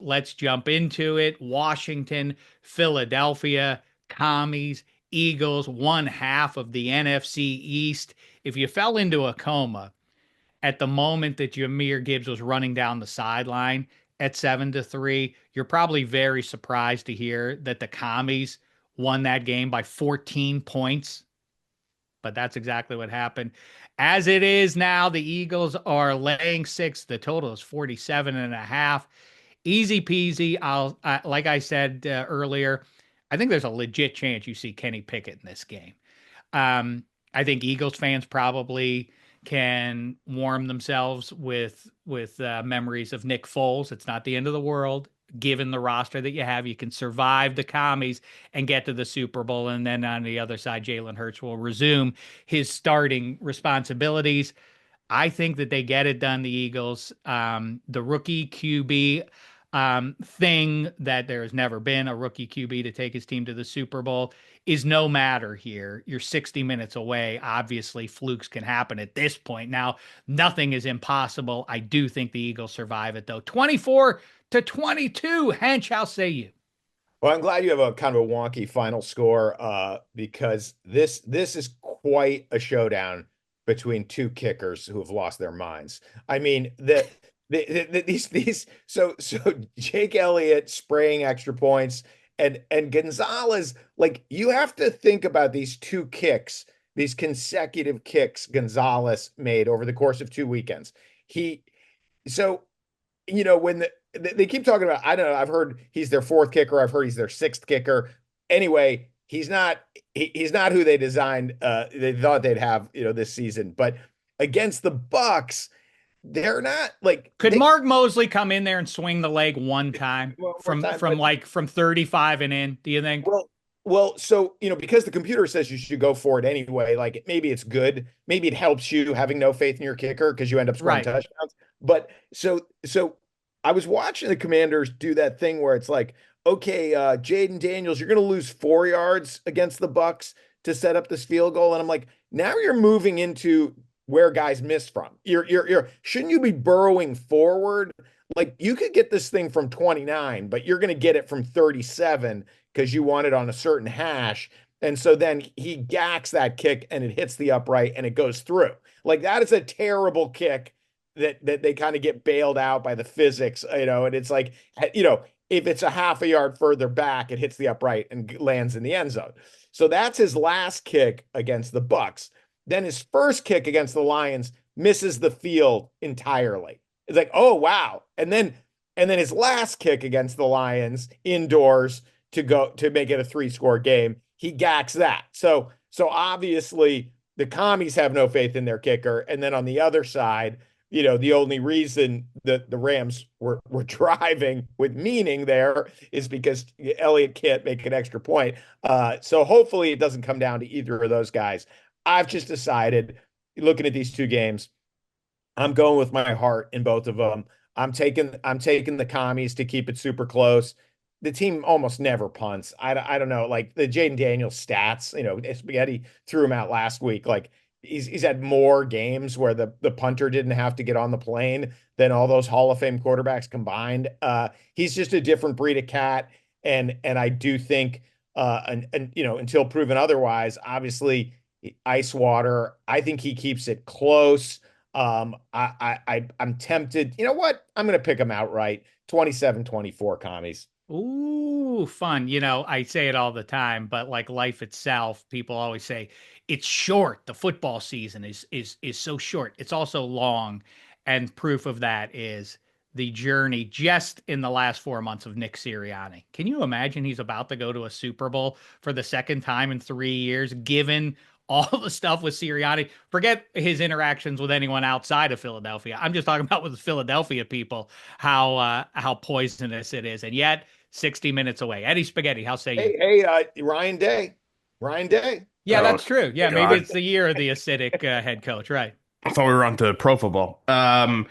let's jump into it. Washington, Philadelphia, Commies, Eagles, one half of the NFC East. If you fell into a coma at the moment that Jahmyr Gibbs was running down the sideline at 7-3, you're probably very surprised to hear that the Commies won that game by 14 points. But that's exactly what happened. As it is now, the Eagles are laying 6. The total is 47.5. Easy peasy. Like I said earlier, I think there's a legit chance you see Kenny Pickett in this game. I think Eagles fans probably can warm themselves with memories of Nick Foles. It's not the end of the world. Given the roster that you have, you can survive the commies and get to the Super Bowl. And then on the other side, Jalen Hurts will resume his starting responsibilities. I think that they get it done, the Eagles. The rookie QB thing that there has never been a rookie QB to take his team to the Super Bowl is no matter here. You're 60 minutes away. Obviously, flukes can happen at this point. Now, nothing is impossible. I do think the Eagles survive it, though. 24-22. Hench, how say you? Well, I'm glad you have a kind of a wonky final score because this is quite a showdown between two kickers who have lost their minds. I mean, these so Jake Elliott spraying extra points and Gonzalez, like you have to think about these two kicks, these consecutive kicks Gonzalez made over the course of 2 weekends. He so when they keep talking about, I don't know, I've heard he's their fourth kicker, I've heard he's their sixth kicker. Anyway, he's not who they designed they thought they'd have, this season. But against the Bucks, they're not like Could Mark Mosley come in there and swing the leg one time one time, from 35 and in, do you think? so because the computer says you should go for it anyway, like maybe it's good, maybe it helps you having no faith in your kicker because you end up scoring Right. touchdowns. But so I was watching the Commanders do that thing where it's like, okay, Jaden Daniels, you're going to lose 4 yards against the Bucks to set up this field goal, and I'm like, now you're moving into where guys miss from. You're shouldn't you be burrowing forward? Like you could get this thing from 29, but you're going to get it from 37 because you want it on a certain hash. And so then he gacks that kick and it hits the upright and it goes through. Like that is a terrible kick that they kind of get bailed out by the physics, and it's like, if it's a half a yard further back, it hits the upright and lands in the end zone. So that's his last kick against the Bucks. Then his first kick against the Lions misses the field entirely. It's like, oh wow. And then his last kick against the Lions indoors to make it a 3-score game, he gacks that. So obviously the commies have no faith in their kicker. And then on the other side, the only reason that the Rams were driving with meaning there is because Elliott can't make an extra point. So hopefully it doesn't come down to either of those guys. I've just decided, looking at these two games, I'm going with my heart in both of them. I'm taking the commies to keep it super close. The team almost never punts. I don't know, like the Jaden Daniels stats, Spaghetti threw him out last week. Like he's had more games where the punter didn't have to get on the plane than all those Hall of Fame quarterbacks combined. He's just a different breed of cat. And I do think until proven otherwise, obviously ice water, I think he keeps it close. I'm tempted. You know what? I'm going to pick him outright. 27-24 commies. Ooh, fun. I say it all the time, but like life itself, people always say it's short. The football season is so short. It's also long. And proof of that is the journey just in the last 4 months of Nick Sirianni. Can you imagine he's about to go to a Super Bowl for the second time in 3 years, given all the stuff with Sirianni? Forget his interactions with anyone outside of Philadelphia. I'm just talking about with the Philadelphia people, how poisonous it is. And yet 60 minutes away. Eddie Spaghetti, how say you? Hey, Ryan Day. Ryan Day. Yeah, Oh that's true. Yeah, maybe God. it's the year of the acidic head coach, right? I thought we were on to pro football. Well,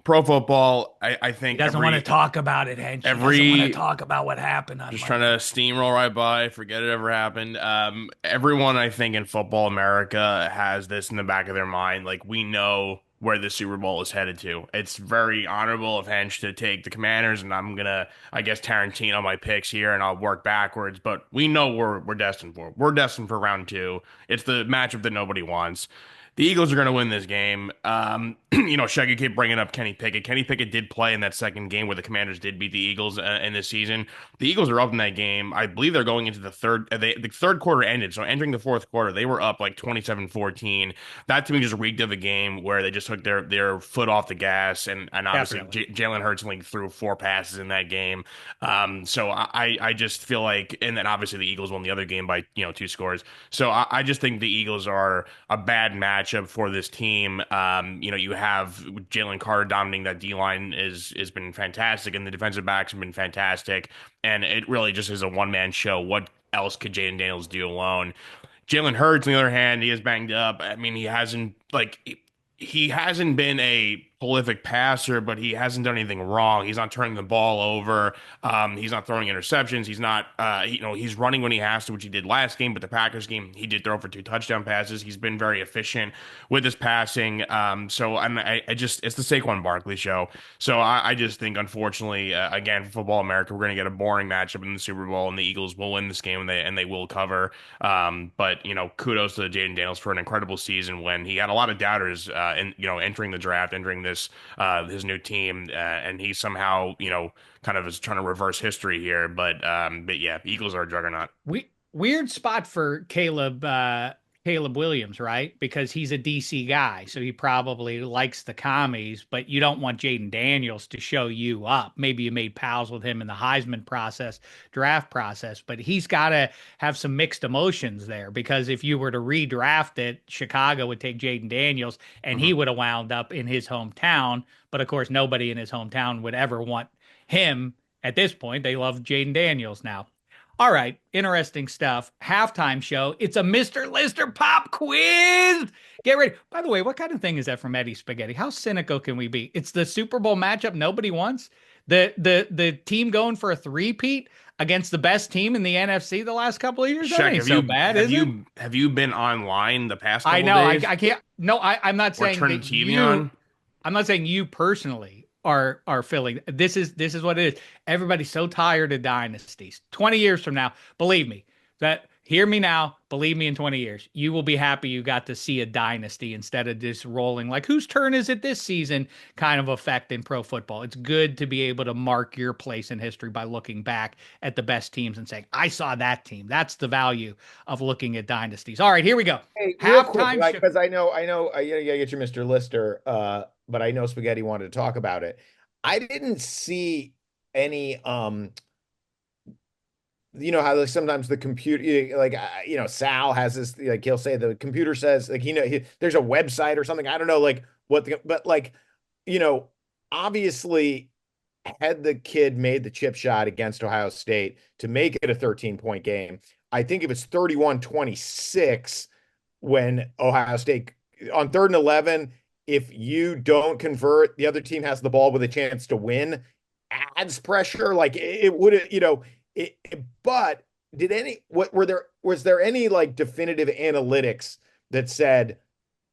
pro football, I He think doesn't want to talk about it, Hench. He doesn't want to every talk about what happened on just Monday. trying to steamroll right by, forget it ever happened. Everyone I think in football America has this in the back of their mind. Like we know where the Super Bowl is headed to. It's very honorable of Hench to take the Commanders, and I'm gonna, I guess, Tarantino my picks here, and I'll work backwards. But we know we're destined for. We're destined for round two. It's the matchup that nobody wants. The Eagles are going to win this game. Shek, you keep bringing up Kenny Pickett. Kenny Pickett did play in that second game where the Commanders did beat the Eagles in this season. The Eagles are up in that game. I believe they're going into the third. The third quarter ended, so entering the fourth quarter, they were up like 27-14. That to me just reeked of a game where they just took their foot off the gas, and obviously Definitely. Jalen Hurts only threw 4 passes in that game. So I just feel like, and then obviously the Eagles won the other game by 2 scores. So I just think the Eagles are a bad matchup for this team. You have Jalen Carter dominating that D line has been fantastic, and the defensive backs have been fantastic. And it really just is a one man show. What else could Jaden Daniels do alone? Jalen Hurts, on the other hand, he is banged up. I mean, he hasn't been a prolific passer, but he hasn't done anything wrong. He's not turning the ball over. He's not throwing interceptions. He's not, he's running when he has to, which he did last game. But the Packers game, he did throw for 2 touchdown passes. He's been very efficient with his passing. I just, it's the Saquon Barkley show. So I just think, unfortunately, again, for Football America, we're going to get a boring matchup in the Super Bowl, and the Eagles will win this game, and they will cover. But kudos to Jaden Daniels for an incredible season when he had a lot of doubters, entering the draft, entering this his new team, and he somehow kind of is trying to reverse history here. But yeah, Eagles are a juggernaut. Weird spot for Caleb Williams, right? Because he's a DC guy, so he probably likes the commies, but you don't want Jaden Daniels to show you up. Maybe you made pals with him in the Heisman process, draft process, but he's got to have some mixed emotions there because if you were to redraft it, Chicago would take Jaden Daniels and he Mhm. would have wound up in his hometown. But of course, nobody in his hometown would ever want him at this point. They love Jaden Daniels now. All right, interesting stuff. Halftime show. It's a Mr. Lister pop quiz. Get ready. By the way, what kind of thing is that from Eddie Spaghetti? How cynical can we be? It's the Super Bowl matchup nobody wants. The team going for a three-peat against the best team in the NFC the last couple of years. That Shaq, ain't so bad, is it? have you been online the past I couple know. I, days I can't. No, I'm not or saying turned that the TV on? I'm not saying you personally are feeling this is what it is. Everybody's so tired of dynasties. 20 years from now, believe me, that hear me now, believe me in 20 years, you will be happy you got to see a dynasty instead of just rolling like whose turn is it this season kind of effect in pro football. It's good to be able to mark your place in history by looking back at the best teams and saying, I saw that team. That's the value of looking at dynasties. All right, here we go. Hey, real quick, Halftime like show. because you gotta get your Mr. Lister, but I know Spaghetti wanted to talk about it. I didn't see any how like sometimes the computer Sal has this like he'll say the computer says like there's a website or something. I don't know like but like you know obviously had the kid made the chip shot against Ohio State to make it a 13-point game. I think it was 31-26 when Ohio State on 3rd and 11, if you don't convert, the other team has the ball with a chance to win, adds pressure. Like it would, but did any, what was there any like definitive analytics that said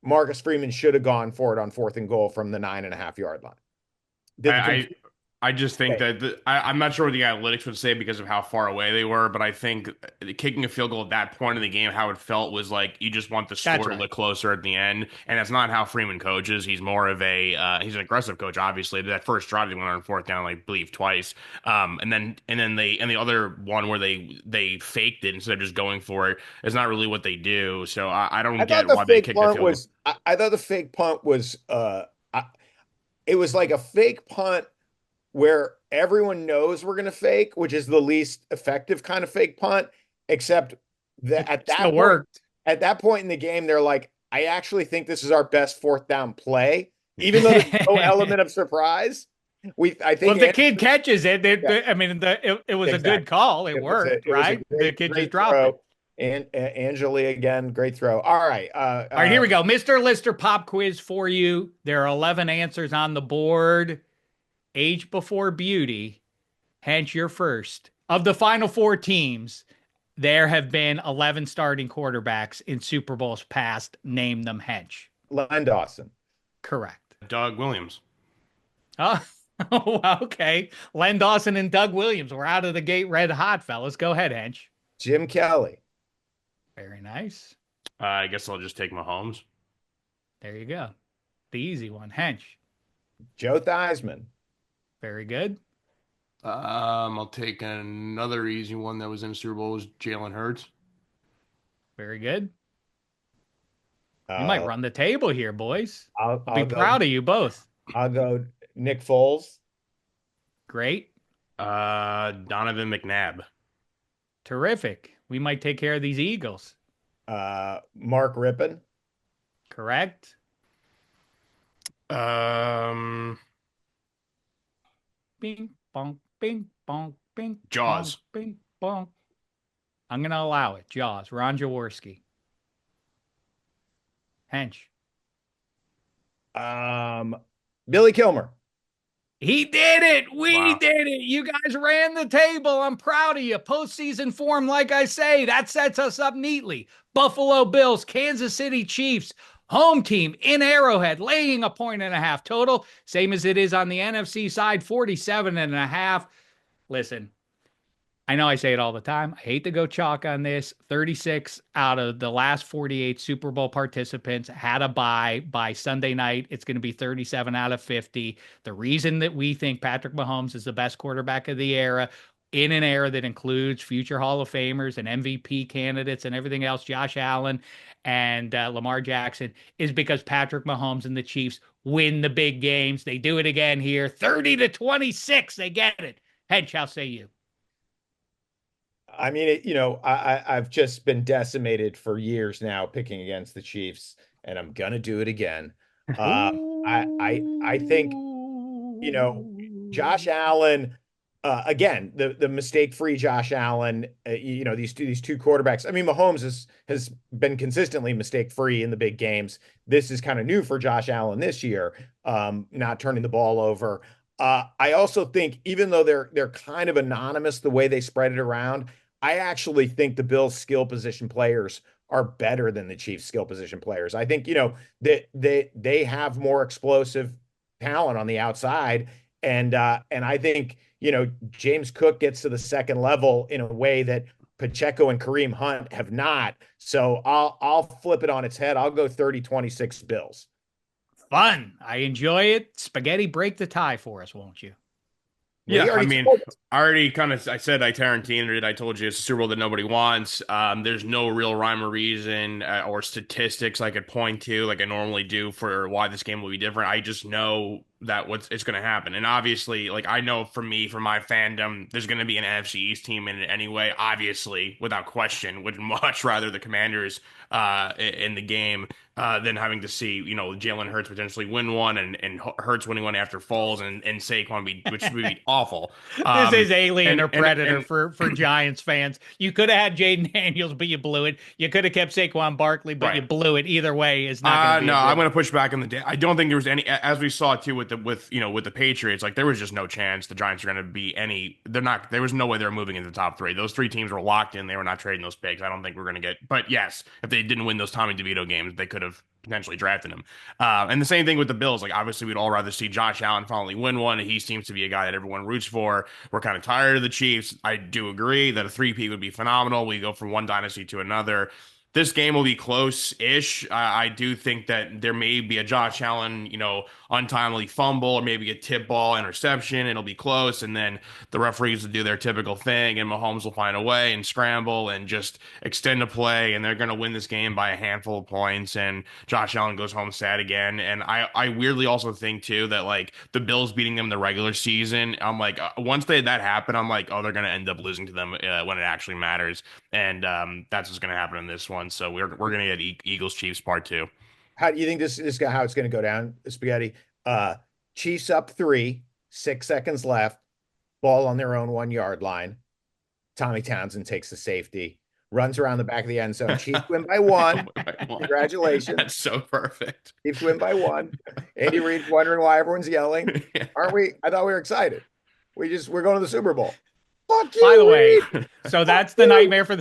Marcus Freeman should have gone for it on 4th and goal from the 9.5 yard line? I, Did the I computer I just think say? that I'm not sure what the analytics would say because of how far away they were, but I think kicking a field goal at that point in the game, how it felt was like you just want the That's score to right. look closer at the end, and that's not how Freeman coaches. He's more of a he's an aggressive coach. Obviously, that first drive they went on 4th down, I believe twice, and the other one where they faked it instead of just going for it is not really what they do. So I don't I thought get the why they fake kicked the punt field goal. was I thought the fake punt was it was like a fake punt where everyone knows we're going to fake, which is the least effective kind of fake punt, except that It still worked. at that point in the game, they're like, I actually think this is our best 4th down play, even though there's no element of surprise. I Well, think, if the kid catches it, yeah, I mean, it was a good exactly. call. It worked, It was a right? The kid just great dropped it. throw. And Angeli again, great throw. All right. All right, here we go. Mr. Lister pop quiz for you. There are 11 answers on the board. Age before beauty. Hence, you're first. Of the final four teams, there have been 11 starting quarterbacks in Super Bowls past. Name them, Hench. Len Dawson. Correct. Doug Williams. Oh, okay. Len Dawson and Doug Williams. We're out of the gate red hot, fellas. Go ahead, Hench. Jim Kelly. Very nice. I guess I'll just take Mahomes. There you go. The easy one. Hench. Joe Theismann. Very good. I'll take another easy one that was in the Super Bowl was Jalen Hurts. Very good. You might Uh, run the table here, boys. I'll, I'll be I'll go. proud of you both. I'll go Nick Foles. Great. Donovan McNabb. Terrific. We might take care of these Eagles. Mark Rippon. Correct. Bing, bong, bing, bong, bing. Jaws. Bong, bing, bong. I'm going to allow it. Jaws. Ron Jaworski. Hench. Billy Kilmer. He did it. We Wow. did it. You guys ran the table. I'm proud of you. Postseason form, like I say, that sets us up neatly. Buffalo Bills, Kansas City Chiefs, home team in Arrowhead, laying 1.5 total. Same as it is on the NFC side, 47.5. Listen, I know I say it all the time. I hate to go chalk on this. 36 out of the last 48 Super Bowl participants had a bye by Sunday night. It's going to be 37 out of 50. The reason that we think Patrick Mahomes is the best quarterback of the era, in an era that includes future Hall of Famers and MVP candidates and everything else, Josh Allen and Lamar Jackson, is because Patrick Mahomes and the Chiefs win the big games. They do it again here. 30-26. They get it. Hench, how say you? I mean, I've just been decimated for years now picking against the Chiefs, and I'm gonna do it again. I think, Josh Allen, again, the mistake-free Josh Allen, these two quarterbacks. I mean, Mahomes has been consistently mistake-free in the big games. This is kind of new for Josh Allen this year, not turning the ball over. I also think, even though they're kind of anonymous the way they spread it around, I actually think the Bills' skill position players are better than the Chiefs' skill position players. I think, that they have more explosive talent on the outside. And I think, James Cook gets to the second level in a way that Pacheco and Kareem Hunt have not. So I'll flip it on its head. I'll go 30-26 Bills. Fun. I enjoy it. Spaghetti, break the tie for us, won't you? Yeah, I mean, I said I Tarantinoed it. I told you it's a Super Bowl that nobody wants. There's no real rhyme or reason or statistics I could point to like I normally do for why this game will be different. I just know that it's going to happen. And obviously, like, I know for me, for my fandom, there's going to be an NFC East team in it anyway. Obviously, without question, would much rather the Commanders in the game than having to see, Jalen Hurts potentially win one and Hurts winning one after Foles and Saquon which would be awful. This is Alien and- or Predator and- for Giants fans. You could have had Jaden Daniels, but you blew it. You could have kept Saquon Barkley, but you Right. blew it. Either way is not going to be no, a I'm good- going to push back on the day. I don't think there was any, as we saw too with the Patriots, like there was just no chance the Giants are going to be there was no way they were moving into the top three. Those three teams were locked in. They were not trading those picks. I don't think we're going to but yes, if they didn't win those Tommy DeVito games, they could have potentially drafted him. And the same thing with the Bills. Like, obviously, we'd all rather see Josh Allen finally win one. He seems to be a guy that everyone roots for. We're kind of tired of the Chiefs. I do agree that a three-peat would be phenomenal. We go from one dynasty to another. This game will be close-ish. I do think that there may be a Josh Allen, untimely fumble or maybe a tip ball interception. It'll be close, and then the referees will do their typical thing, and Mahomes will find a way and scramble and just extend a play, and they're going to win this game by a handful of points, and Josh Allen goes home sad again. And I weirdly also think, too, that, like, the Bills beating them in the regular season, I'm like, once that happen, I'm like, oh, they're going to end up losing to them when it actually matters. And that's what's going to happen in this one. So we're going to get Eagles Chiefs part 2. How do you think this guy, how it's going to go down, Spaghetti? Chiefs up 3, 6 seconds left, ball on their own 1 yard line. Tommy Townsend takes the safety, runs around the back of the end zone. Chiefs win by 1. Congratulations. That's so perfect. Chiefs win by 1. Andy Reid's wondering why everyone's yelling. Aren't we? I thought we were excited. We're going to the Super Bowl. Fuck you, By the way, Reid. so that's the nightmare for